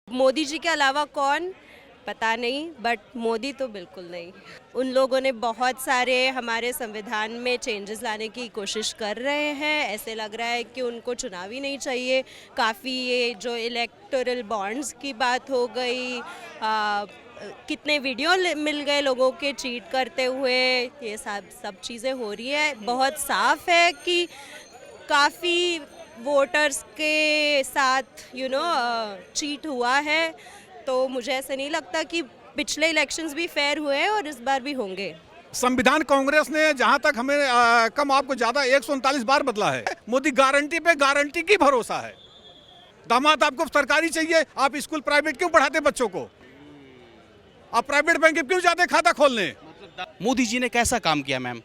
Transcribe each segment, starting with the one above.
मोदी जी के अलावा कौन पता नहीं, बट मोदी तो बिल्कुल नहीं। उन लोगों ने बहुत सारे हमारे संविधान में चेंजेस लाने की कोशिश कर रहे हैं। ऐसे लग रहा है कि उनको चुनाव ही नहीं चाहिए। काफ़ी ये जो इलेक्टोरल बॉन्ड्स की बात हो गई, कितने वीडियो मिल गए लोगों के चीट करते हुए, ये सब चीज़ें हो रही है। बहुत साफ है कि काफ़ी वोटर्स के साथ चीट हुआ है। तो मुझे ऐसा नहीं लगता कि पिछले इलेक्शंस भी फेयर हुए हैं और इस बार भी होंगे। संविधान कांग्रेस ने जहां तक हमें कम आपको ज्यादा 139 बार बदला है। मोदी गारंटी पे गारंटी की भरोसा है। दामाद आपको सरकारी चाहिए, आप स्कूल प्राइवेट क्यों पढ़ाते बच्चों को? आप प्राइवेट बैंक में क्यों जाते खाता खोलने? मोदी जी ने कैसा काम किया मैम?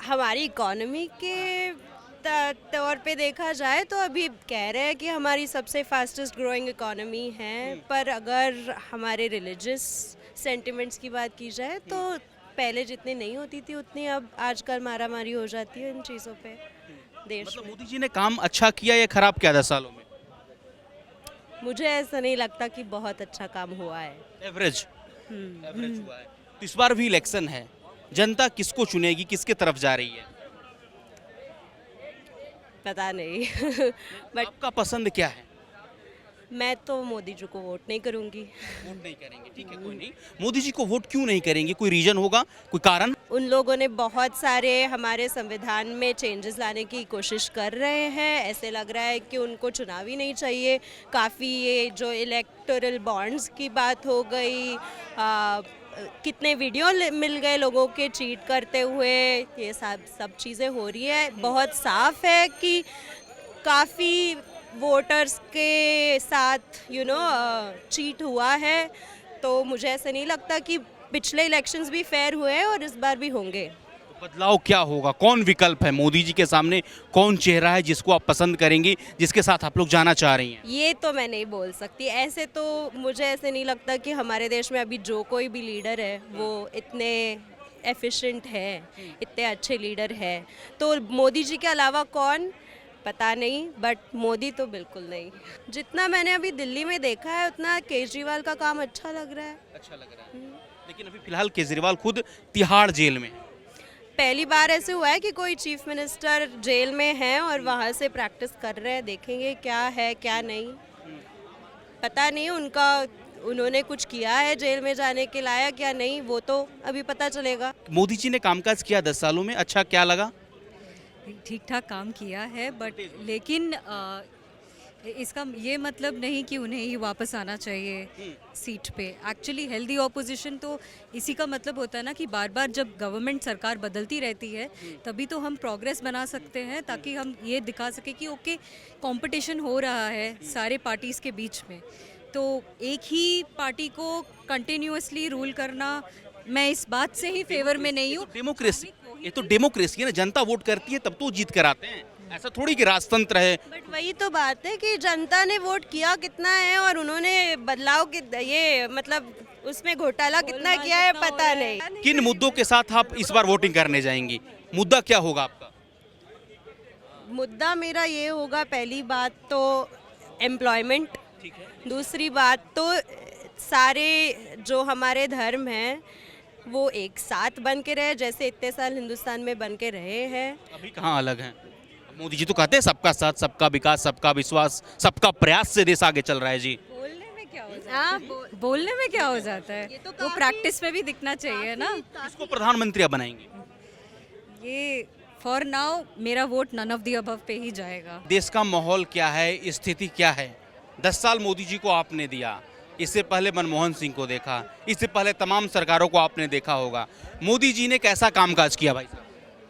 हमारी इकोनॉमी के तौर पे देखा जाए तो अभी कह रहे हैं कि हमारी सबसे फास्टेस्ट ग्रोइंग इकोनॉमी है, पर अगर हमारे रिलीजियस सेंटिमेंट्स की बात की जाए तो पहले जितनी नहीं होती थी उतनी अब आजकल मारामारी हो जाती है इन चीज़ों पे देश मतलब में। मोदी जी ने काम अच्छा किया या खराब किया 10 सालों में? मुझे ऐसा नहीं लगता कि बहुत अच्छा काम हुआ है। एवरेज हुआ है। तो इस बार भी इलेक्शन है, जनता किसको चुनेगी, किसके तरफ जा रही है? पता नहीं बट आपका पसंद क्या है? मैं तो मोदी जी को वोट नहीं करूँगी। वोट नहीं करेंगे, ठीक है, कोई नहीं। मोदी जी को वोट क्यों नहीं करेंगे? कोई रीजन होगा, कोई कारण? उन लोगों ने बहुत सारे हमारे संविधान में चेंजेस लाने की कोशिश कर रहे हैं। ऐसे लग रहा है कि उनको चुनाव ही नहीं चाहिए। काफ़ी ये जो इलेक्टोरल बॉन्ड्स की बात हो गई, कितने वीडियो मिल गए लोगों के चीट करते हुए, ये सब चीज़ें हो रही है। बहुत साफ है कि काफ़ी वोटर्स के साथ चीट हुआ है। तो मुझे ऐसा नहीं लगता कि पिछले इलेक्शंस भी फेयर हुए हैं और इस बार भी होंगे। तो बदलाव क्या होगा? कौन विकल्प है मोदी जी के सामने? कौन चेहरा है जिसको आप पसंद करेंगी, जिसके साथ आप लोग जाना चाह रही हैं? ये तो मैं नहीं बोल सकती। ऐसे तो मुझे ऐसे नहीं लगता कि हमारे देश में अभी जो कोई भी लीडर है वो इतने एफिशिएंट है, इतने अच्छे लीडर है। तो मोदी जी के अलावा कौन पता नहीं, बट मोदी तो बिल्कुल नहीं। जितना मैंने अभी दिल्ली में देखा है उतना केजरीवाल का काम अच्छा लग रहा है। अच्छा लग रहा है। लेकिन अभी फिलहाल केजरीवाल खुद तिहाड़ जेल में है। पहली बार ऐसे हुआ है कि कोई चीफ मिनिस्टर जेल में है और वहाँ से प्रैक्टिस कर रहे हैं। देखेंगे क्या है क्या नहीं, पता नहीं उन्होंने कुछ किया है जेल में जाने के लायक या नहीं, वो तो अभी पता चलेगा। मोदी जी ने कामकाज किया 10 सालों में, अच्छा क्या लगा? ठीक ठाक काम किया है, बट लेकिन इसका ये मतलब नहीं कि उन्हें ही वापस आना चाहिए सीट पे। एक्चुअली हेल्दी ऑपोजिशन तो इसी का मतलब होता है ना कि बार बार जब गवर्नमेंट सरकार बदलती रहती है तभी तो हम प्रोग्रेस बना सकते हैं, ताकि हम ये दिखा सके कि ओके कंपटीशन हो रहा है सारे पार्टीज़ के बीच में। तो एक ही पार्टी को कंटिन्यूअसली रूल करना, मैं इस बात से ही फेवर में नहीं हूँ। डेमोक्रेसी, ये तो डेमोक्रेसी है ना, जनता वोट करती है तब तो जीत कर आते हैं। ऐसा थोड़ी कि राजतंत्र है। बट वही तो बात है कि जनता ने वोट किया कितना है और उन्होंने बदलाव ये मतलब उसमें घोटाला कितना किया है पता नहीं। किन मुद्दों के साथ आप इस बार वोटिंग करने जाएंगी? मुद्दा क्या होगा आपका? मुद्दा मेरा ये होगा, पहली बात तो एम्प्लॉयमेंट, दूसरी बात तो सारे जो हमारे धर्म हैं वो एक साथ बन के रहे जैसे इतने साल हिंदुस्तान में बन के रहे हैं। अभी कहाँ अलग हैं? मोदी जी तो कहते हैं सबका साथ, सबका विकास, सबका विश्वास, सबका प्रयास से देश आगे चल रहा है जी। बोलने में क्या हो जाता है? बोलने में क्या हो जाता है? तो वो प्रैक्टिस में भी दिखना चाहिए ना। इसको प्रधानमंत्री आप बनाएंगे? ये फॉर नाउ मेरा vote none of the above पे ही जाएगा। देश का माहौल क्या है, स्थिति क्या है? 10 साल मोदी जी को आपने दिया, इससे पहले मनमोहन सिंह को देखा, इससे पहले तमाम सरकारों को आपने देखा होगा। मोदी जी ने कैसा कामकाज किया भाई साहब?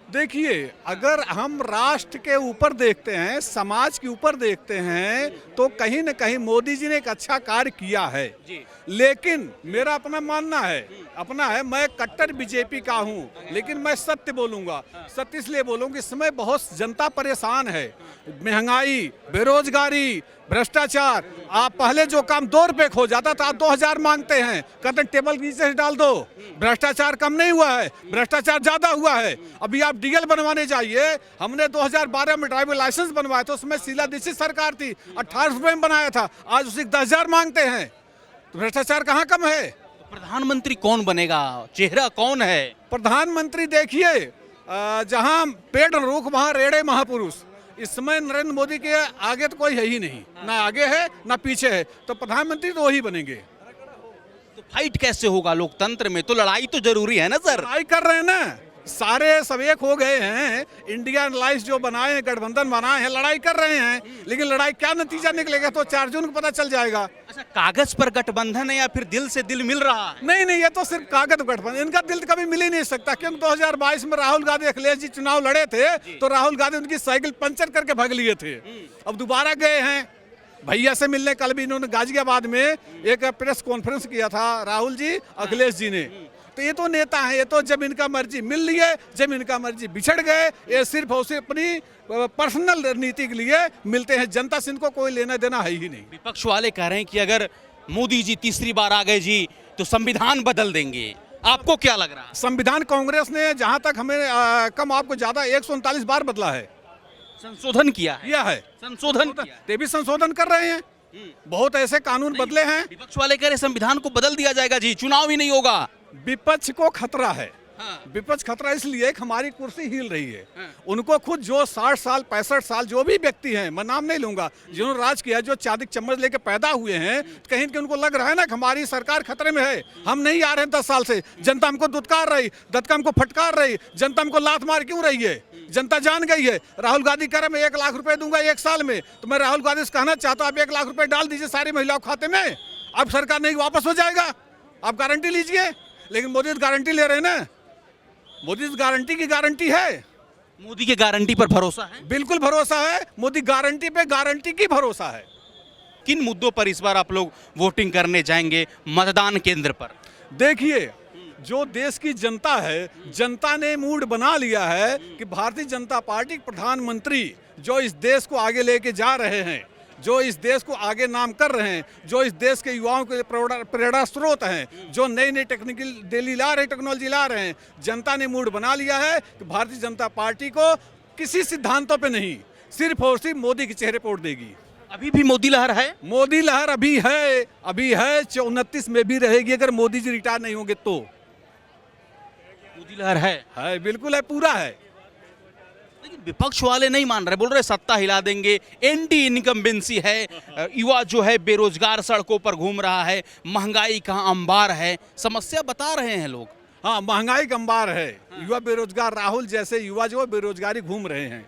देखिए, अगर हम राष्ट्र के ऊपर देखते हैं, समाज के ऊपर देखते हैं, तो कहीं न कहीं मोदी जी ने एक अच्छा कार्य किया है। जी। लेकिन मेरा अपना मानना है, अपना है। मैं कट्टर बीजेपी का हूं, लेकिन मैं सत्य बोलूंगा। सत्य इसलिए बोलूंगा, इस समय बहुत जनता परेशान है। महंगाई, बेरोजगारी, भ्रष्टाचार। आप पहले जो काम 2 रुपए खो जाता था, आप 2000 मांगते हैं। कहते हैं टेबल नीचे से डाल दो। भ्रष्टाचार कम नहीं हुआ है, भ्रष्टाचार ज्यादा हुआ है। अभी आप डीएल बनवाने जाइए, हमने 2012 में ड्राइवर लाइसेंस बनवाया था, उसमें शीला दीक्षित सरकार थी, 18 रुपए में बनाया था। आज उसे 10,000 मांगते हैं। तो भ्रष्टाचार कहाँ कम है? प्रधानमंत्री कौन बनेगा, चेहरा कौन है? प्रधानमंत्री देखिए, जहां पेड़ रूख वहां रेड़े महापुरुष। इस समय नरेंद्र मोदी के आगे तो कोई है ही नहीं, ना आगे है ना पीछे है, तो प्रधानमंत्री तो वही बनेंगे। तो फाइट कैसे होगा? लोकतंत्र में तो लड़ाई तो जरूरी है ना सर। लड़ाई कर रहे हैं ना, सारे सब एक हो गए हैं। इंडिया अलायंस जो बनाए हैं, गठबंधन बनाए हैं, लड़ाई कर रहे हैं। लेकिन लड़ाई क्या नतीजा निकलेगा तो 4 जून को पता चल जाएगा। अच्छा, कागज पर गठबंधन है या फिर दिल से दिल मिल रहा है? नहीं, ये तो सिर्फ कागज गठबंधन, इनका दिल कभी मिल ही नहीं सकता। क्योंकि 2022 में राहुल गांधी अखिलेश जी चुनाव लड़े थे, तो राहुल गांधी उनकी साइकिल पंचर करके भाग लिए थे। अब दोबारा गए हैं भैया से मिलने। कल भी इन्होंने गाजियाबाद में एक प्रेस कॉन्फ्रेंस किया था, राहुल जी अखिलेश जी ने। तो ये तो नेता है, ये तो जब इनका मर्जी मिल लिए, जब इनका मर्जी बिछड़ गए। ये सिर्फ और सिर्फ अपनी पर्सनल रणनीति के लिए मिलते हैं। जनता से इनको कोई लेना देना है ही नहीं। विपक्ष वाले कह रहे हैं कि अगर मोदी जी तीसरी बार आ गए जी तो संविधान बदल देंगे। आपको क्या लग रहा है? संविधान कांग्रेस ने जहां तक हमें कम आपको ज्यादा 139 बार बदला है, संशोधन किया है। संशोधन किया है। ते भी संशोधन कर रहे हैं। बहुत ऐसे कानून बदले हैं। विपक्ष वाले कह रहे संविधान को बदल दिया जाएगा जी, चुनाव ही नहीं होगा। विपक्ष को खतरा है। हाँ। विपक्ष खतरा इसलिए कि हमारी कुर्सी हिल रही है। उनको खुद जो 60 साल 65 साल जो भी व्यक्ति हैं, मैं नाम नहीं लूंगा, जिन्होंने राज किया, जो चांदी की चम्मच लेके पैदा हुए हैं, कहीं कि उनको लग रहा है ना कि हमारी सरकार खतरे में है। हम नहीं आ रहे हैं 10 साल से। जनता हमको दुत्कार रही, जनता हमको फटकार रही, जनता हमको लात मार क्यों रही है? जनता जान गई है। राहुल गांधी कह रहे मैं 1 लाख रुपए दूंगा 1 साल में, तो मैं राहुल गांधी से कहना चाहता हूं, आप 1 लाख रुपए डाल दीजिए सारी महिलाओं के खाते में, अब सरकार नहीं वापस हो जाएगा। आप गारंटी लीजिए। लेकिन मोदी गारंटी ले रहे हैं ना, मोदी गारंटी की गारंटी है। मोदी के गारंटी पर भरोसा है? बिल्कुल भरोसा है। मोदी गारंटी पे गारंटी की भरोसा है। किन मुद्दों पर इस बार आप लोग वोटिंग करने जाएंगे मतदान केंद्र पर? देखिए, जो देश की जनता है, जनता ने मूड बना लिया है कि भारतीय जनता पार्टी के प्रधानमंत्री जो इस देश को आगे लेके जा रहे हैं, जो इस देश को आगे नाम कर रहे हैं, जो इस देश के युवाओं के प्रेरणा स्रोत हैं, जो नई नई टेक्नोलॉजी ला रहे हैं, जनता ने मूड बना लिया है कि भारतीय जनता पार्टी को किसी सिद्धांतों पे नहीं, सिर्फ और सिर्फ मोदी के चेहरे पर वोट देगी। अभी भी मोदी लहर है? मोदी लहर अभी है, 29 में भी रहेगी अगर मोदी जी रिटायर नहीं होंगे तो। मोदी लहर है, बिल्कुल है, पूरा है। लेकिन विपक्ष वाले नहीं मान रहे, बोल रहे सत्ता हिला देंगे, एंटी इनकम्बेंसी है, युवा जो है बेरोजगार सड़कों पर घूम रहा है, महंगाई का अंबार है, समस्या बता रहे हैं लोग। हाँ, महंगाई का अंबार है, युवा बेरोजगार। राहुल जैसे युवा जो बेरोजगारी घूम रहे हैं,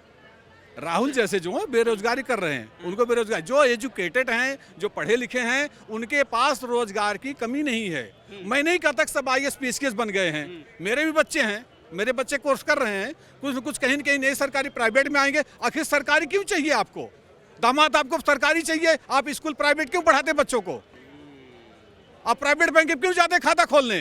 राहुल जैसे जो है बेरोजगारी कर रहे हैं, उनको बेरोजगार। जो एजुकेटेड हैं, जो पढ़े लिखे हैं, उनके पास रोजगार की कमी नहीं है। मैं नहीं कहता सब IAS PCS बन गए हैं, मेरे भी बच्चे हैं, मेरे बच्चे कोर्स कर रहे हैं, कुछ न कुछ कहीं न कहीं नए सरकारी प्राइवेट में आएंगे। आखिर सरकारी क्यों चाहिए आपको? दामाद आपको सरकारी चाहिए, आप स्कूल प्राइवेट क्यों पढ़ाते बच्चों को? आप प्राइवेट बैंक में क्यों जाते खाता खोलने?